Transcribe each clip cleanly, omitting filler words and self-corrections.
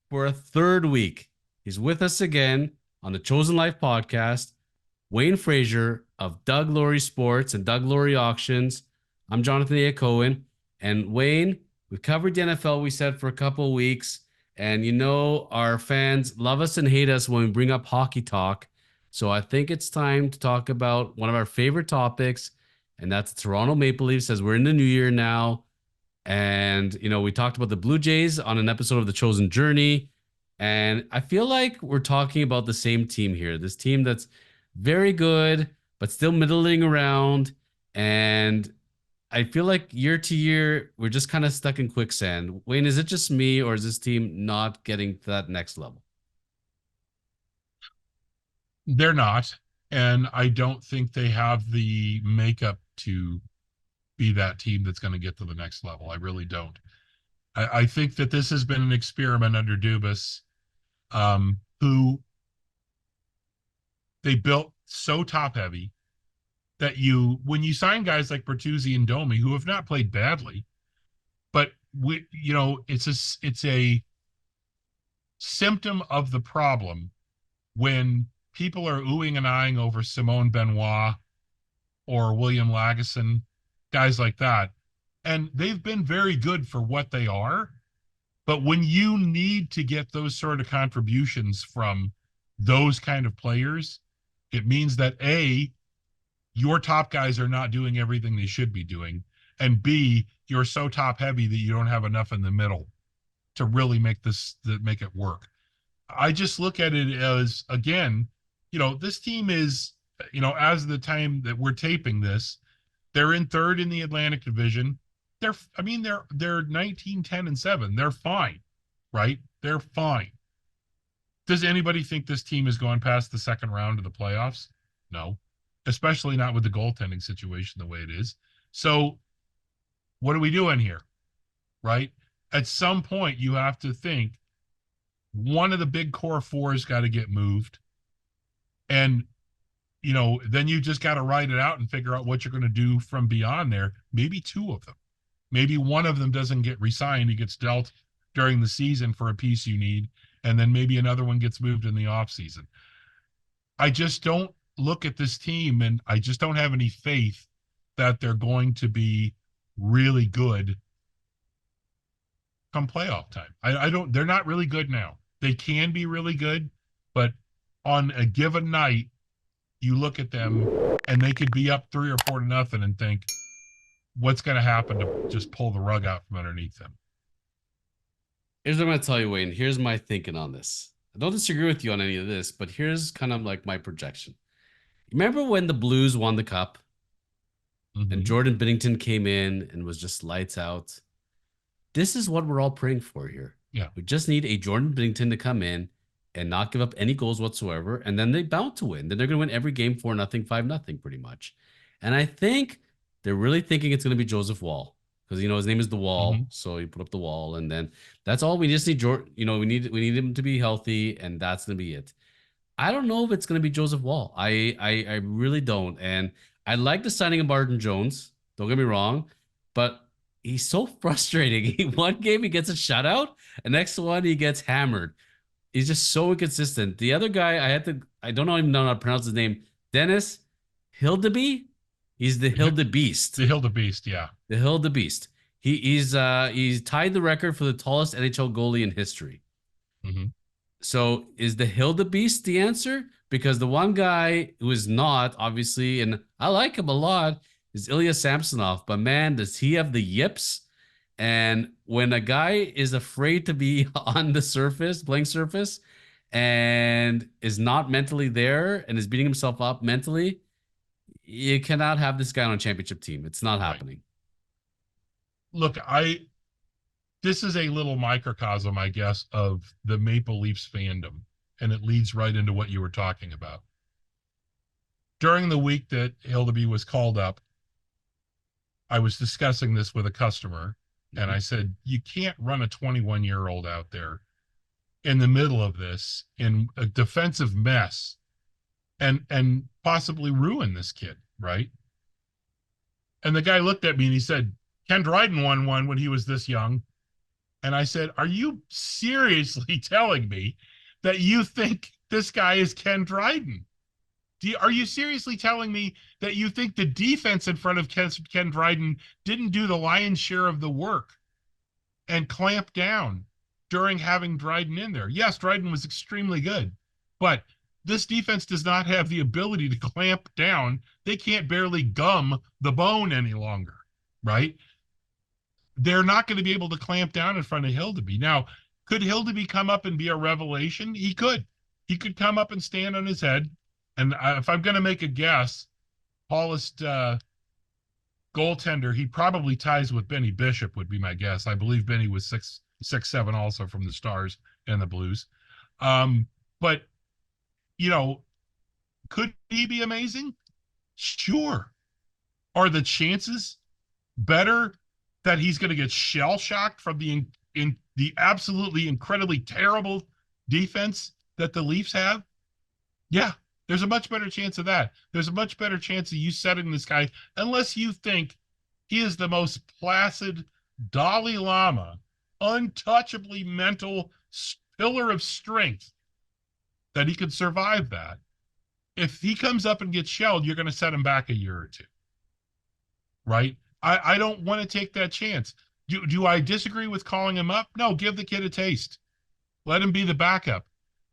for a third week. He's with us again on the Chosen Life podcast. Wayne Frazer of Doug Laurie Sports and Doug Laurie Auctions. I'm Jonathan Hacohen. And Wayne, we've covered the NFL, we said, for a couple of weeks. And you know, our fans love us and hate us when we bring up hockey talk. So I think it's time to talk about one of our favorite topics, and that's Toronto Maple Leafs, as we're in the new year now. And, you know, we talked about the Blue Jays on an episode of The Chosen Journey. And I feel like we're talking about the same team here. This team that's very good, but still middling around. And I feel like year to year, we're just kind of stuck in quicksand. Wayne, is it just me, or is this team not getting to that next level? They're not. And I don't think they have the makeup to be that team that's going to get to the next level. I really don't. I think that this has been an experiment under Dubas, who they built so top heavy that when you sign guys like Bertuzzi and Domi, who have not played badly, but it's a symptom of the problem when people are oohing and eyeing over Simone Benoit or William Lagesson, guys like that. And they've been very good for what they are. But when you need to get those sort of contributions from those kind of players, it means that A, your top guys are not doing everything they should be doing. And B, you're so top heavy that you don't have enough in the middle to really make it work. I just look at it as, again, this team is, as the time that we're taping this, they're in third in the Atlantic Division. They're 19, 10, and 7. They're fine, right? They're fine. Does anybody think this team is going past the second round of the playoffs? No, especially not with the goaltending situation the way it is. So what are we doing here, right? At some point, you have to think one of the big core fours got to get moved. And then you just got to write it out and figure out what you're going to do from beyond there. Maybe two of them. Maybe one of them doesn't get re-signed. He gets dealt during the season for a piece you need. And then maybe another one gets moved in the offseason. I just don't look at this team, and I just don't have any faith that they're going to be really good come playoff time. They're not really good now. They can be really good, but on a given night, you look at them and they could be up 3 or 4-0 and think, what's going to happen to just pull the rug out from underneath them? Here's what I'm going to tell you, Wayne. Here's my thinking on this. I don't disagree with you on any of this, but here's kind of like my projection. Remember when the Blues won the cup and Jordan Binnington came in and was just lights out? This is what we're all praying for here. Yeah. We just need a Jordan Binnington to come in and not give up any goals whatsoever, and then they bound to win. Then they're going to win every game 4-0, 5-0, pretty much. And I think they're really thinking it's going to be Joseph Wall, because his name is the Wall, so you put up the Wall, and then that's all. We just need Jordan. We need him to be healthy, and that's going to be it. I don't know if it's going to be Joseph Wall. I really don't, and I like the signing of Martin Jones. Don't get me wrong, but he's so frustrating. One game he gets a shutout, the next one he gets hammered. He's just so inconsistent. The other guy, I don't even know how to pronounce his name. Dennis Hildeby. He's the Hildebeast. The Hildebeast, yeah. The Hildebeast. He's tied the record for the tallest NHL goalie in history. So is the Hildebeast the answer? Because the one guy who is not, obviously, and I like him a lot, is Ilya Samsonov. But man, does he have the yips? And when a guy is afraid to be on the surface, playing surface, and is not mentally there and is beating himself up mentally, you cannot have this guy on a championship team. It's not happening. Look, this is a little microcosm, I guess, of the Maple Leafs fandom, and it leads right into what you were talking about. During the week that Hildeby was called up, I was discussing this with a customer, and I said, you can't run a 21-year-old out there in the middle of this in a defensive mess and possibly ruin this kid, right? And the guy looked at me and he said, Ken Dryden won one when he was this young. And I said, are you seriously telling me that you think this guy is Ken Dryden? Are you seriously telling me that you think the defense in front of Ken Dryden didn't do the lion's share of the work and clamp down during having Dryden in there? Yes, Dryden was extremely good, but this defense does not have the ability to clamp down. They can't barely gum the bone any longer, right? They're not going to be able to clamp down in front of Hildeby. Now, could Hildeby come up and be a revelation? He could. He could come up and stand on his head. And if I'm going to make a guess, tallest goaltender, he probably ties with Benny Bishop would be my guess. I believe Benny was 6'7" also from the Stars and the Blues. But, you know, could he be amazing? Sure. Are the chances better that he's going to get shell-shocked from the absolutely incredibly terrible defense that the Leafs have? Yeah, there's a much better chance of that. There's a much better chance of you setting this guy, unless you think he is the most placid Dalai Lama, untouchably mental pillar of strength, that he could survive that. If he comes up and gets shelled, you're going to set him back a year or two. Right? I don't want to take that chance. Do I disagree with calling him up? No, give the kid a taste. Let him be the backup.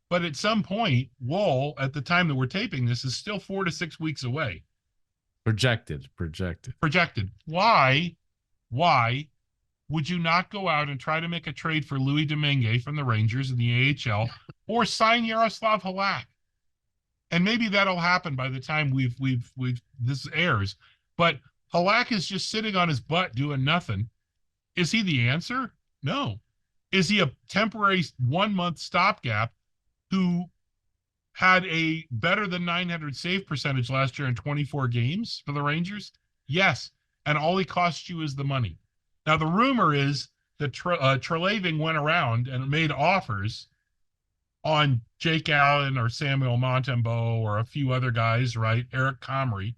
But at some point, Woll, at the time that we're taping this, is still 4 to 6 weeks away. Projected. Why would you not go out and try to make a trade for Louis Domingue from the Rangers in the AHL or sign Yaroslav Halak? And maybe that'll happen by the time this airs. But Halak is just sitting on his butt doing nothing. Is he the answer? No. Is he a temporary 1 month stopgap who had a better than 900 save percentage last year in 24 games for the Rangers? Yes. And all he costs you is the money. Now, the rumor is that Treliving went around and made offers on Jake Allen or Samuel Montembeault or a few other guys, right? Eric Comrie.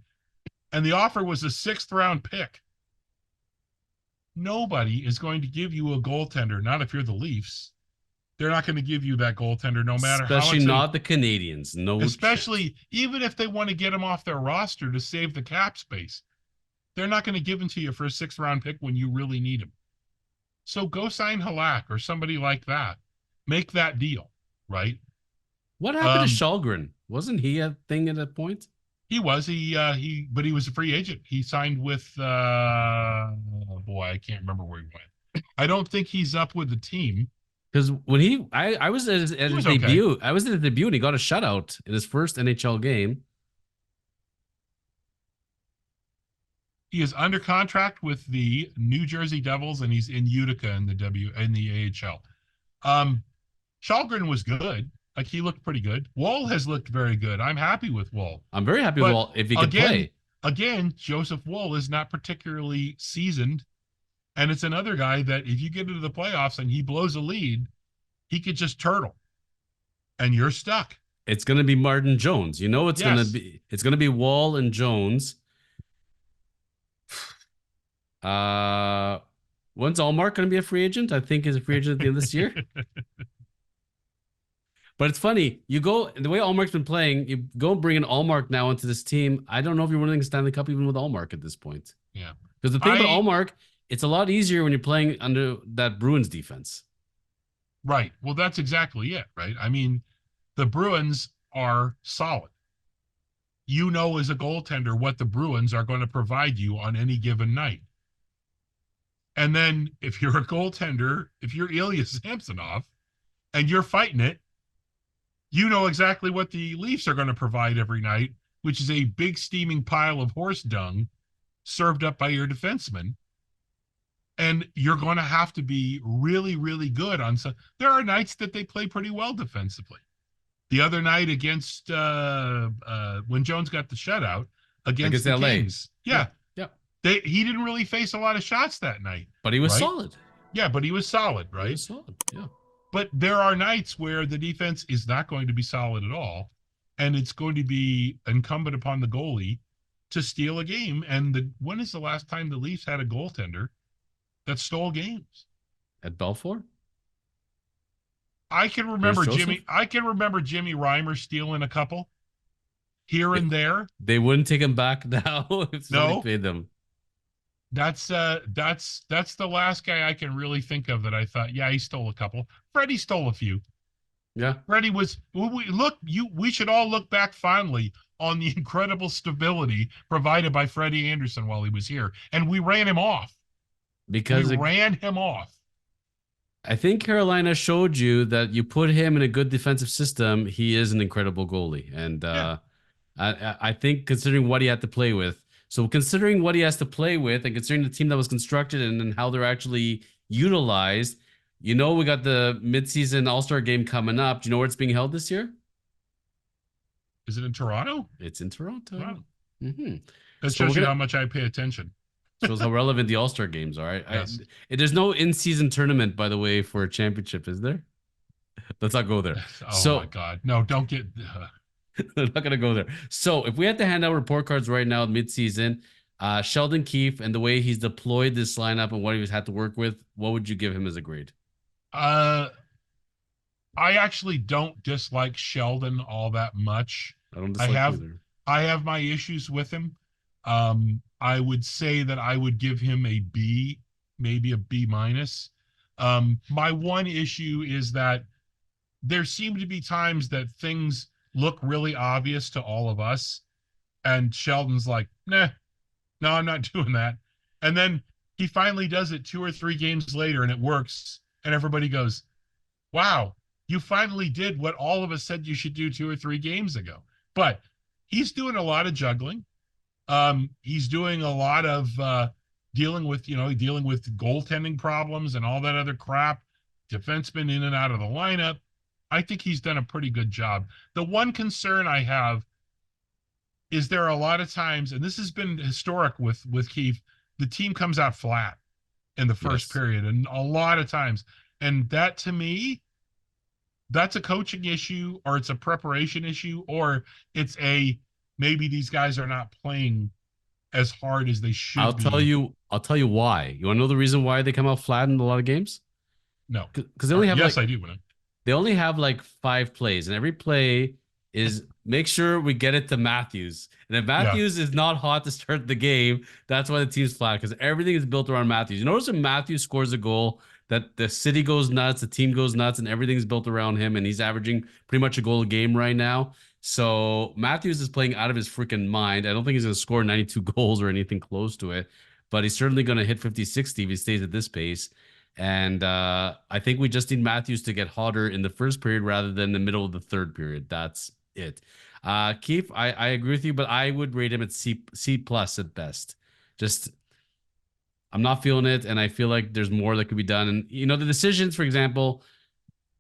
And the offer was a 6th round pick. Nobody is going to give you a goaltender, not if you're the Leafs. They're not going to give you that goaltender no matter how. Especially not the Canadians. No. Especially even if they want to get him off their roster to save the cap space. They're not going to give him to you for a 6th round pick when you really need him. So go sign Halak or somebody like that. Make that deal, right? What happened to Shalgren? Wasn't he a thing at a point? He was. But he was a free agent. He signed with I can't remember where he went. I don't think he's up with the team. Because when I was at his debut, okay. I was at his debut and he got a shutout in his first NHL game. He is under contract with the New Jersey Devils and he's in Utica in the AHL. Shalgren was good. Like, he looked pretty good. Woll has looked very good. I'm happy with Woll. I'm very happy with Woll if he can play. Again, Joseph Woll is not particularly seasoned. And it's another guy that if you get into the playoffs and he blows a lead, he could just turtle. And you're stuck. It's going to be Martin Jones. You know it's going to be Woll and Jones. When's Allmark going to be a free agent? I think he's a free agent at the end of this year. But it's funny, you go, the way Allmark's been playing, you go bring in Allmark now into this team. I don't know if you're winning the Stanley Cup even with Allmark at this point. Yeah. Because the thing about Allmark, it's a lot easier when you're playing under that Bruins defense. Right. Well, that's exactly it, right? I mean, the Bruins are solid. You know as a goaltender what the Bruins are going to provide you on any given night. And then if you're a goaltender, if you're Ilya Samsonov and you're fighting it, you know exactly what the Leafs are going to provide every night, which is a big steaming pile of horse dung served up by your defenseman. And you're going to have to be really, really good on some. There are nights that they play pretty well defensively. The other night against when Jones got the shutout against the LA. Kings. Yeah. He didn't really face a lot of shots that night. But he was solid. Yeah, but he was solid, right? He was solid, yeah. But there are nights where the defense is not going to be solid at all, and it's going to be incumbent upon the goalie to steal a game. And when is the last time the Leafs had a goaltender that stole games? at Belfort? I can Curtis remember Joseph? Jimmy Reimer stealing a couple here They, and there. they wouldn't take him back now if somebody No, paid them. that's the last guy I can really think of that I thought, yeah, he stole a couple. Freddie stole a few. Yeah. Freddie was we should all look back fondly on the incredible stability provided by Freddie Anderson while he was here. And we ran him off. We Because ran him off. I think Carolina showed you that you put him in a good defensive system, he is an incredible goalie. And Yeah. I think considering what he had to play with, so considering what he has to play with, and considering the team that was constructed and how they're actually utilized, we got the midseason All-Star game coming up. Do you know where it's being held this year? Is it in Toronto? It's in Toronto. Wow. Mm-hmm. That So shows you how much I pay attention. shows how relevant the All-Star games are. Yes. There's no in-season tournament, by the way, for a championship, is there? Let's not go there. Oh my God. No, don't get I'm not gonna go there. So if we had to hand out report cards right now mid-season, Sheldon Keefe and the way he's deployed this lineup and what he's had to work with, what would you give him as a grade? I actually don't dislike Sheldon all that much. I don't I dislike have either. I have my issues with him. I would say that I would give him a B, maybe a B minus. My one issue is that there seem to be times that things look really obvious to all of us, and Sheldon's like, nah, no, I'm not doing that. And then he finally does it 2 or 3 games later, and it works, and everybody goes, wow, you finally did what all of us said you should do 2 or 3 games ago. But he's doing a lot of juggling. He's doing a lot of dealing with goaltending problems and all that other crap, defensemen in and out of the lineup. I think he's done a pretty good job. The one concern I have is there are a lot of times, and this has been historic with Keefe, the team comes out flat in the first period, and a lot of times. And that, to me, that's a coaching issue, or it's a preparation issue, or it's maybe these guys are not playing as hard as they should be. I'll tell you why. You want to know the reason why they come out flat in a lot of games? No. Because they only have yes, I do. They only have like 5 plays, and every play is make sure we get it to Matthews. And if Matthews is not hot to start the game, that's why the team's flat, because everything is built around Matthews. You notice when Matthews scores a goal, that the city goes nuts, the team goes nuts, and everything's built around him, and he's averaging pretty much a goal a game right now. So Matthews is playing out of his freaking mind. I don't think he's going to score 92 goals or anything close to it, but he's certainly going to hit 50, 60 if he stays at this pace. And I think we just need Matthews to get hotter in the first period rather than the middle of the third period. That's it. Keefe, I agree with you, but I would rate him at C plus at best. Just I'm not feeling it, and I feel like there's more that could be done. And the decisions, for example,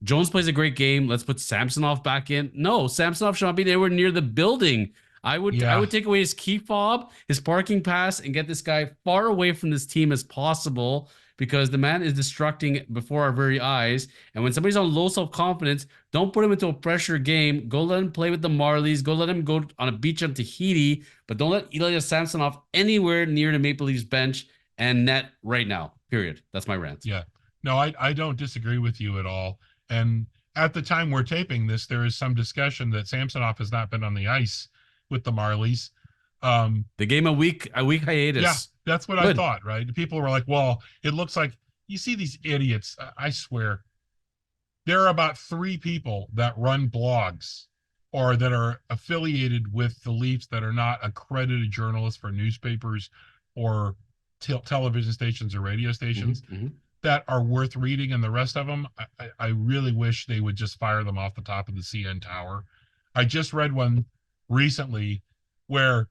Jones plays a great game. Let's put Samsonov back in. No, Samsonov should not be anywhere near the building. I would take away his key fob, his parking pass, and get this guy far away from this team as possible, because the man is destructing before our very eyes. And when somebody's on low self-confidence, don't put him into a pressure game. Go let him play with the Marlies. Go let him go on a beach on Tahiti, but don't let Ilya Samsonov anywhere near the Maple Leafs bench and net right now, period. That's my rant. Yeah. No, I don't disagree with you at all. And at the time we're taping this, there is some discussion that Samsonov has not been on the ice with the Marlies. The game a week hiatus. Yeah, that's what I thought, right? People were like, well, it looks like you see these idiots. I swear, there are about 3 people that run blogs or that are affiliated with the Leafs that are not accredited journalists for newspapers or television stations or radio stations that are worth reading. And the rest of them, I really wish they would just fire them off the top of the CN Tower. I just read one recently where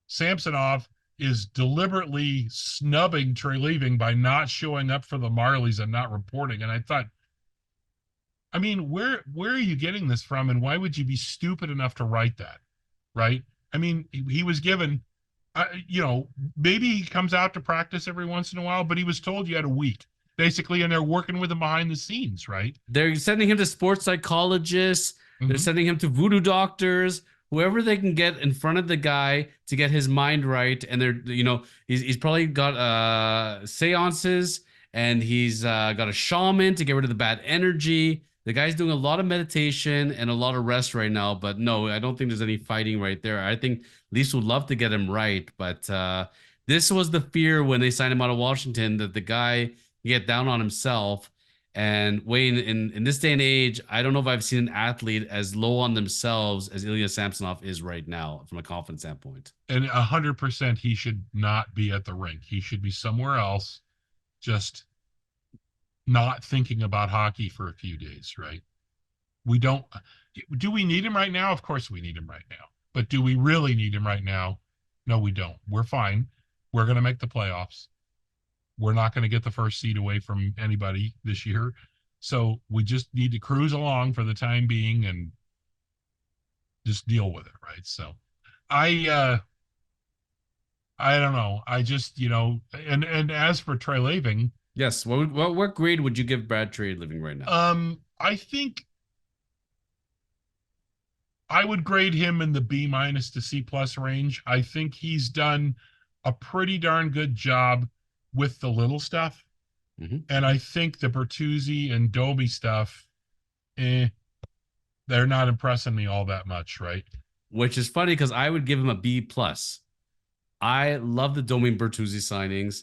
Samsonov is deliberately snubbing Treliving by not showing up for the Marlies and not reporting. And I thought, I mean, where are you getting this from? And why would you be stupid enough to write that? Right? I mean, he was given, maybe he comes out to practice every once in a while, but he was told you had a week, basically, and they're working with him behind the scenes, right? They're sending him to sports psychologists. They're sending him to voodoo doctors, whoever they can get in front of the guy to get his mind right. And he's probably got seances and he's got a shaman to get rid of the bad energy. The guy's doing a lot of meditation and a lot of rest right now, but no, I don't think there's any fighting right there. I think Leafs would love to get him right, but this was the fear when they signed him out of Washington, that the guy get down on himself. And Wayne, in this day and age, I don't know if I've seen an athlete as low on themselves as Ilya Samsonov is right now from a confidence standpoint. And 100% he should not be at the rink. He should be somewhere else, just not thinking about hockey for a few days, right? We don't, do we need him right now? Of course we need him right now. But do we really need him right now? No, we don't. We're fine. We're going to make the playoffs. We're not going to get the first seed away from anybody this year. So we just need to cruise along for the time being and just deal with it, right? So I don't know. I just, and as for Treliving, yes, what grade would you give Brad Treliving right now? I think I would grade him in the B- to C+ range. I think he's done a pretty darn good job with the little stuff. Mm-hmm. And I think the Bertuzzi and Domi stuff, they're not impressing me all that much, right? Which is funny because I would give him a B+. I love the Domi Bertuzzi signings.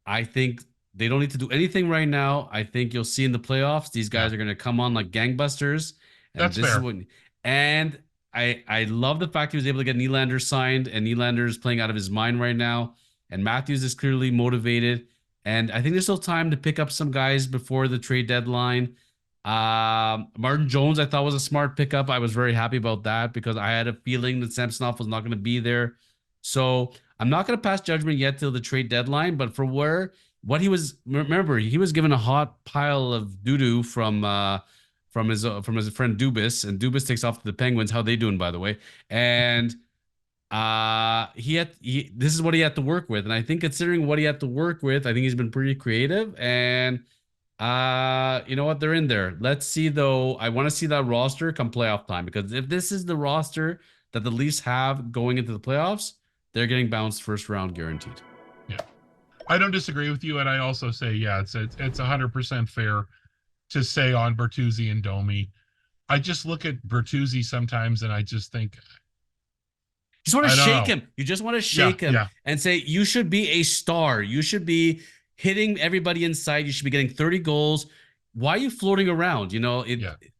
I think they don't need to do anything right now. I think you'll see in the playoffs, these guys are going to come on like gangbusters. And That's this is fair. what, and I love the fact he was able to get Nylander signed, and Nylander is playing out of his mind right now. And Matthews is clearly motivated. And I think there's still time to pick up some guys before the trade deadline. Martin Jones, I thought was a smart pickup. I was very happy about that because I had a feeling that Samsonov was not going to be there. So I'm not going to pass judgment yet till the trade deadline. But for what he was, remember, he was given a hot pile of doo doo from his friend Dubas, and Dubas takes off to the Penguins. How they doing, by the way? And this is what he had to work with, and I think considering what he had to work with, I think he's been pretty creative. And you know what, they're in there. Let's see though. I want to see that roster come playoff time, because if this is the roster that the Leafs have going into the playoffs, they're getting bounced first round guaranteed. Yeah, I don't disagree with you, and I also say, yeah, it's 100% fair to say on Bertuzzi and Domi. I just look at Bertuzzi sometimes and I just think, You just want to I don't shake know. him. You just want to shake him and say, you should be a star. You should be hitting everybody inside. You should be getting 30 goals. Why are you floating around?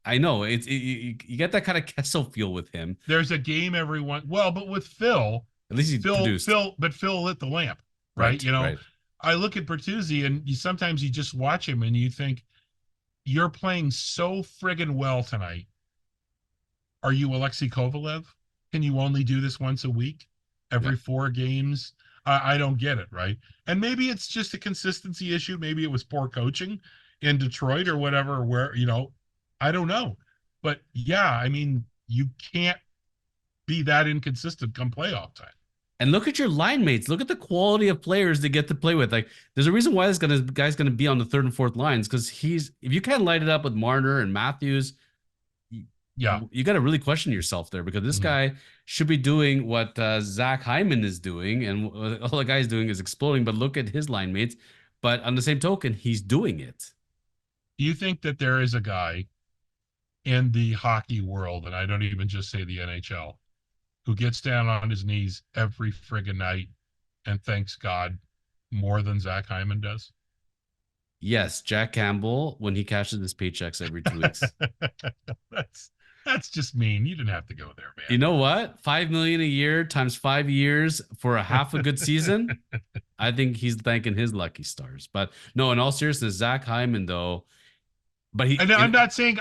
I know you get that kind of Kessel feel with him. There's a game but with Phil, At least he produced. Phil lit the lamp, right? Right. I look at Bertuzzi and sometimes you just watch him and you think, you're playing so friggin' well tonight. Are you Alexei Kovalev? Can you only do this once a week, every 4 games? I don't get it, right? And maybe it's just a consistency issue. Maybe it was poor coaching in Detroit or whatever, where, I don't know. But yeah, I mean, you can't be that inconsistent come playoff time. And look at your line mates. Look at the quality of players they get to play with. Like, there's a reason why this guy's gonna be on the third and fourth lines, because if you can't light it up with Marner and Matthews, you got to really question yourself there, because this guy should be doing what Zach Hyman is doing, and all the guy's doing is exploding. But look at his line mates. But on the same token, he's doing it. Do you think that there is a guy in the hockey world, and I don't even just say the NHL, who gets down on his knees every friggin' night and thanks God more than Zach Hyman does? Yes, Jack Campbell, when he cashes his paychecks every 2 weeks. That's just mean. You didn't have to go there, man. You know what? $5 million a year times 5 years for a half a good season. I think he's thanking his lucky stars. But no, in all seriousness, Zach Hyman though. But I'm not saying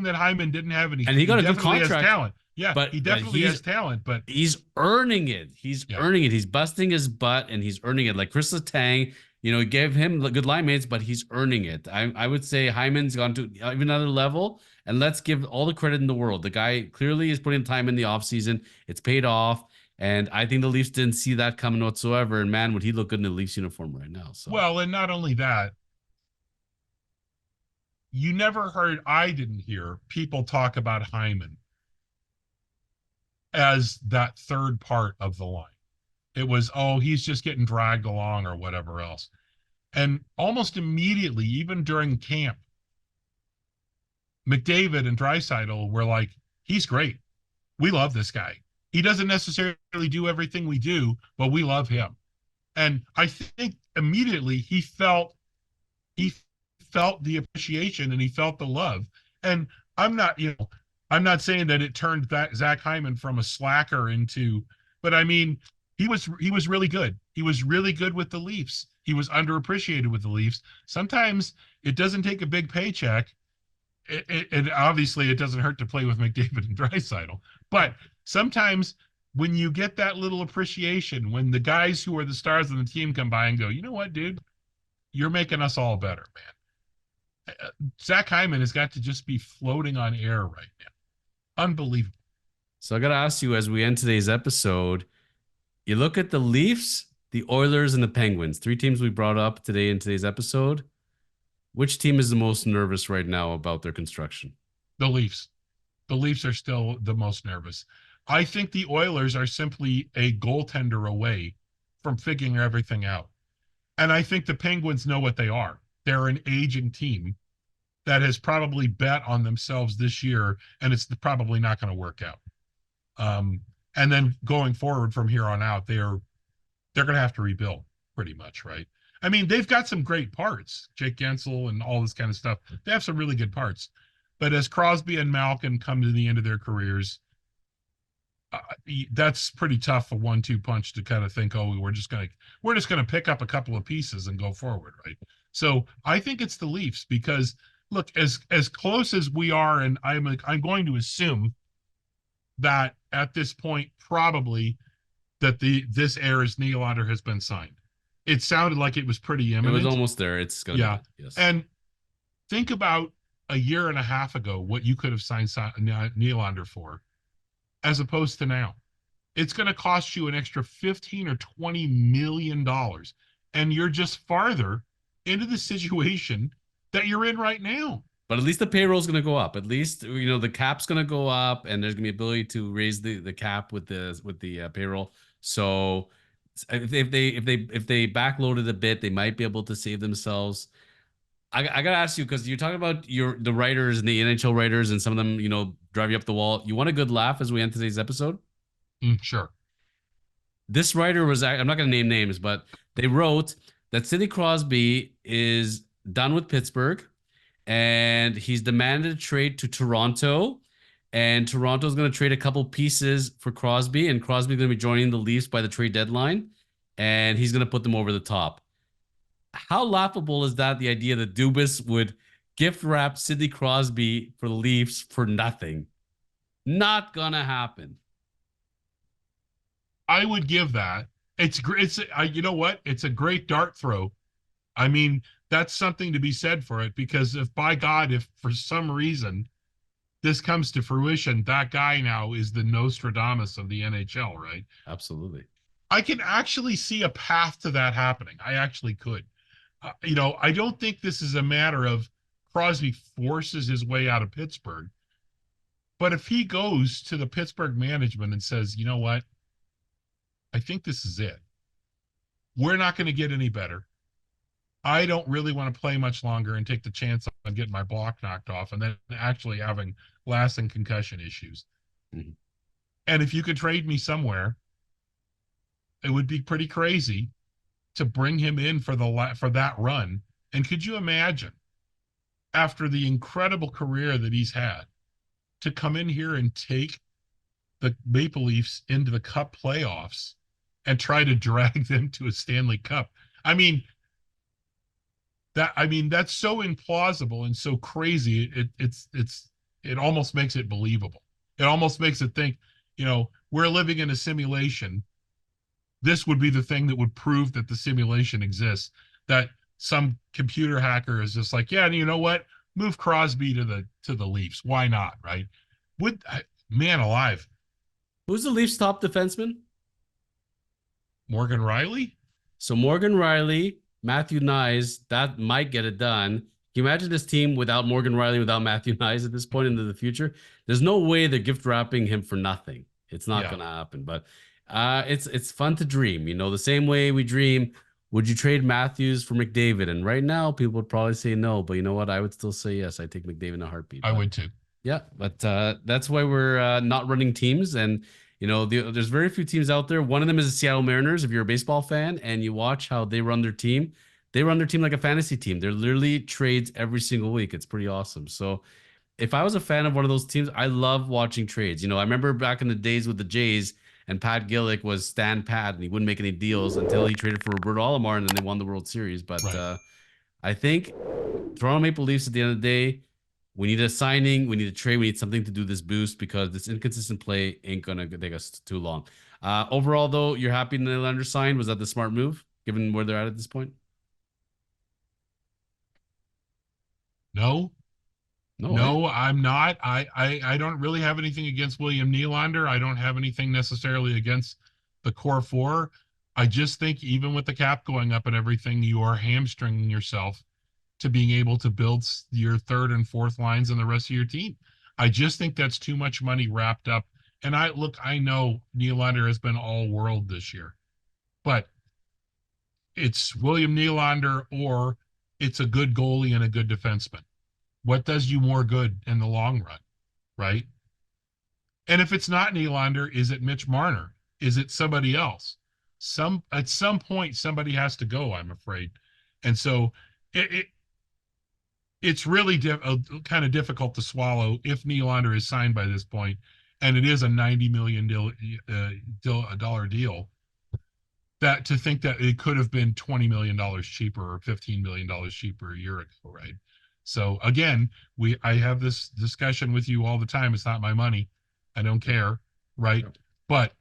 that Hyman didn't have any. And he got a good contract. Has talent. Yeah, but he definitely has talent. But he's earning it. He's earning it. He's busting his butt and he's earning it. Like Chris Letang, gave him good line mates, but he's earning it. I would say Hyman's gone to even another level, and let's give all the credit in the world. The guy clearly is putting time in the offseason. It's paid off. And I think the Leafs didn't see that coming whatsoever. And man, would he look good in the Leafs uniform right now. So well, and not only that, I didn't hear people talk about Hyman as that third part of the line. It was, he's just getting dragged along or whatever else. And almost immediately, even during camp, McDavid and Draisaitl were like, he's great. We love this guy. He doesn't necessarily do everything we do, but we love him. And I think immediately he felt the appreciation and he felt the love. And I'm not, I'm not saying that it turned that Zach Hyman from a slacker into, but I mean, he was really good. He was really good with the Leafs. He was underappreciated with the Leafs. Sometimes it doesn't take a big paycheck. And obviously it doesn't hurt to play with McDavid and Draisaitl. But sometimes when you get that little appreciation, when the guys who are the stars of the team come by and go, you know what, dude, you're making us all better, man. Zach Hyman has got to just be floating on air right now. Unbelievable. So I got to ask you, as we end today's episode, you look at the Leafs, the Oilers, and the Penguins, three teams we brought up today in today's episode. Which team is the most nervous right now about their construction? The Leafs. The Leafs are still the most nervous. I think the Oilers are simply a goaltender away from figuring everything out. And I think the Penguins know what they are. They're an aging team that has probably bet on themselves this year, and it's probably not going to work out. And then going forward from here on out, they're going to have to rebuild pretty much, right? I mean, they've got some great parts, Jake Gensel and all this kind of stuff. They have some really good parts. But as Crosby and Malkin come to the end of their careers, that's pretty tough, a 1-2 punch to kind of think, oh, we're just going to pick up a couple of pieces and go forward, right? So I think it's the Leafs because look, as close as we are, and I'm going to assume that at this point probably that this heir's Nylander has been signed. It sounded like it was pretty imminent. It was almost there. It's going to be. Yes. And think about a year and a half ago what you could have signed Nylander for, as opposed to now. It's going to cost you an extra $15 or $20 million, and you're just farther into the situation that you're in right now. But at least the payroll is going to go up. At least the cap's going to go up, and there's going to be ability to raise the cap with the payroll. So if they backloaded a bit, they might be able to save themselves. I gotta ask you, because you're talking about the writers and the NHL writers, and some of them drive you up the wall. You want a good laugh as we end today's episode? Sure. This writer was, I'm not gonna name names, but they wrote that Sidney Crosby is done with Pittsburgh, and he's demanded a trade to Toronto. And Toronto's going to trade a couple pieces for Crosby, and Crosby's going to be joining the Leafs by the trade deadline, and he's going to put them over the top. How laughable is that, the idea that Dubas would gift wrap Sidney Crosby for the Leafs for nothing? Not going to happen. I would give that. You know what? It's a great dart throw. I mean, that's something to be said for it, because if for some reason this comes to fruition, that guy now is the Nostradamus of the NHL, right? Absolutely. I can actually see a path to that happening. I actually could. I don't think this is a matter of Crosby forces his way out of Pittsburgh. But if he goes to the Pittsburgh management and says, you know what? I think this is it. We're not going to get any better. I don't really want to play much longer and take the chance on getting my block knocked off and then actually having lasting concussion issues. Mm-hmm. And if you could trade me somewhere, it would be pretty crazy to bring him in for that run. And could you imagine, after the incredible career that he's had, to come in here and take the Maple Leafs into the Cup playoffs and try to drag them to a Stanley Cup? That's so implausible and so crazy. It almost makes it believable. It almost makes it think, we're living in a simulation. This would be the thing that would prove that the simulation exists, that some computer hacker is just like, yeah, and you know what? Move Crosby to the Leafs. Why not, right? Man alive. Who's the Leafs' top defenseman? Morgan Riley? So Morgan Riley, Matthew Nyes, that might get it done. Can you imagine this team without Morgan Riley, without Matthew Nyes at this point into the future? There's no way they're gift wrapping him for nothing. It's not going to happen. But it's fun to dream. The same way we dream Would you trade Matthews for McDavid? And right now, people would probably say no, but you know what? I would still say yes. I take McDavid in a heartbeat. I But would too. yeah, but that's why we're not running teams. And, there's very few teams out there. One of them is the Seattle Mariners. If you're a baseball fan and you watch how they run their team like a fantasy team. They're literally trades every single week. It's pretty awesome. So if I was a fan of one of those teams, I love watching trades. I remember back in the days with the Jays and Pat Gillick was stand pat and he wouldn't make any deals until he traded for Roberto Alomar and then they won the World Series. But Right. I think Toronto Maple Leafs at the end of the day, we need a signing, we need a trade, we need something to do this boost because this inconsistent play ain't gonna take us too long. Overall, though, you're happy Nylander signed. Was that the smart move, given where they're at this point? No, No, eh? no, I'm not. I don't really have anything against William Nylander. I don't have anything necessarily against the core four. I just think even with the cap going up and everything, you are hamstringing yourself to being able to build your third and fourth lines and the rest of your team. I just think that's too much money wrapped up. And I know Nylander has been all world this year, but it's William Nylander or it's a good goalie and a good defenseman. What does you more good in the long run, right? And if it's not Nylander, is it Mitch Marner? Is it somebody else? At some point somebody has to go, I'm afraid. And so it's really kind of difficult to swallow if Nylander is signed by this point, and it is a $90 million dollar deal. That to think that it could have been $20 million cheaper or $15 million cheaper a year ago, right? So again, I have this discussion with you all the time. It's not my money. I don't care, right? Sure. But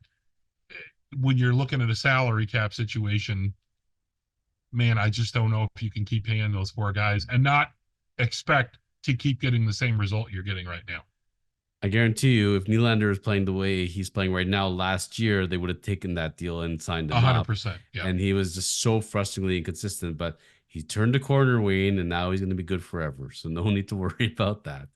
when you're looking at a salary cap situation, man, I just don't know if you can keep paying those four guys and not expect to keep getting the same result you're getting right now. I guarantee you, if Nylander is playing the way he's playing right now, last year they would have taken that deal and signed him 100%. Yeah. And he was just so frustratingly inconsistent. But he turned the corner, Wayne, and now he's going to be good forever. So no need to worry about that.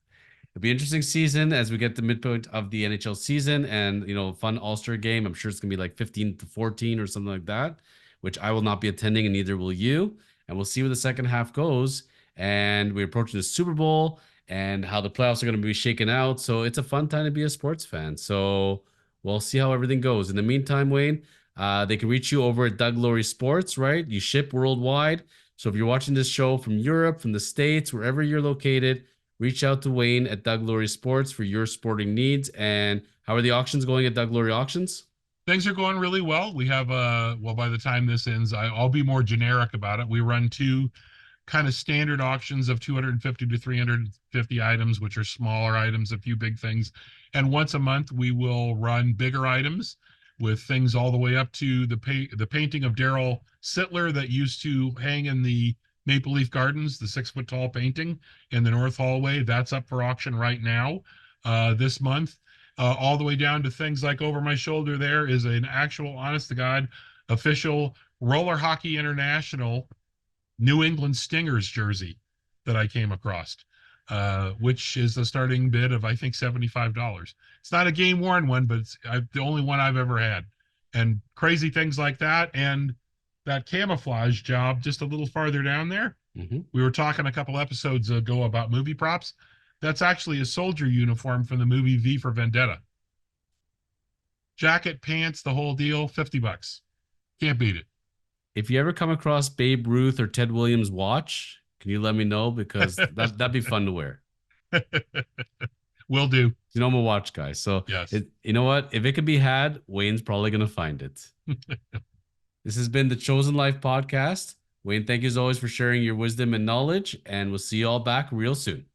It'll be an interesting season as we get to midpoint of the NHL season and, fun All-Star game. I'm sure it's going to be like 15-14 or something like that, which I will not be attending and neither will you. And we'll see where the second half goes. And we're approaching the Super Bowl and how the playoffs are going to be shaken out. So it's a fun time to be a sports fan. So we'll see how everything goes. In the meantime, Wayne, they can reach you over at Doug Laurie Sports, right? You ship worldwide. So if you're watching this show from Europe, from the States, wherever you're located, reach out to Wayne at Doug Laurie Sports for your sporting needs. And how are the auctions going at Doug Laurie Auctions? Things are going really well. We have, by the time this ends, I'll be more generic about it. We run two kind of standard auctions of 250 to 350 items, which are smaller items, a few big things. And once a month, we will run bigger items with things all the way up to the painting of Daryl Sittler that used to hang in the Maple Leaf Gardens, the 6-foot tall painting in the North Hallway. That's up for auction right now this month. All the way down to things like over my shoulder there is an actual, honest to God, official Roller Hockey International New England Stingers jersey that I came across, which is the starting bid of, I think, $75. It's not a game worn one, but it's the only one I've ever had. And crazy things like that. And that camouflage job just a little farther down there. Mm-hmm. We were talking a couple episodes ago about movie props. That's actually a soldier uniform from the movie V for Vendetta. Jacket, pants, the whole deal, $50. Can't beat it. If you ever come across Babe Ruth or Ted Williams watch, can you let me know? Because that'd be fun to wear. Will do. I'm a watch guy. So yes. You know what? If it could be had, Wayne's probably going to find it. This has been the Chosen Life podcast. Wayne, thank you as always for sharing your wisdom and knowledge. And we'll see you all back real soon.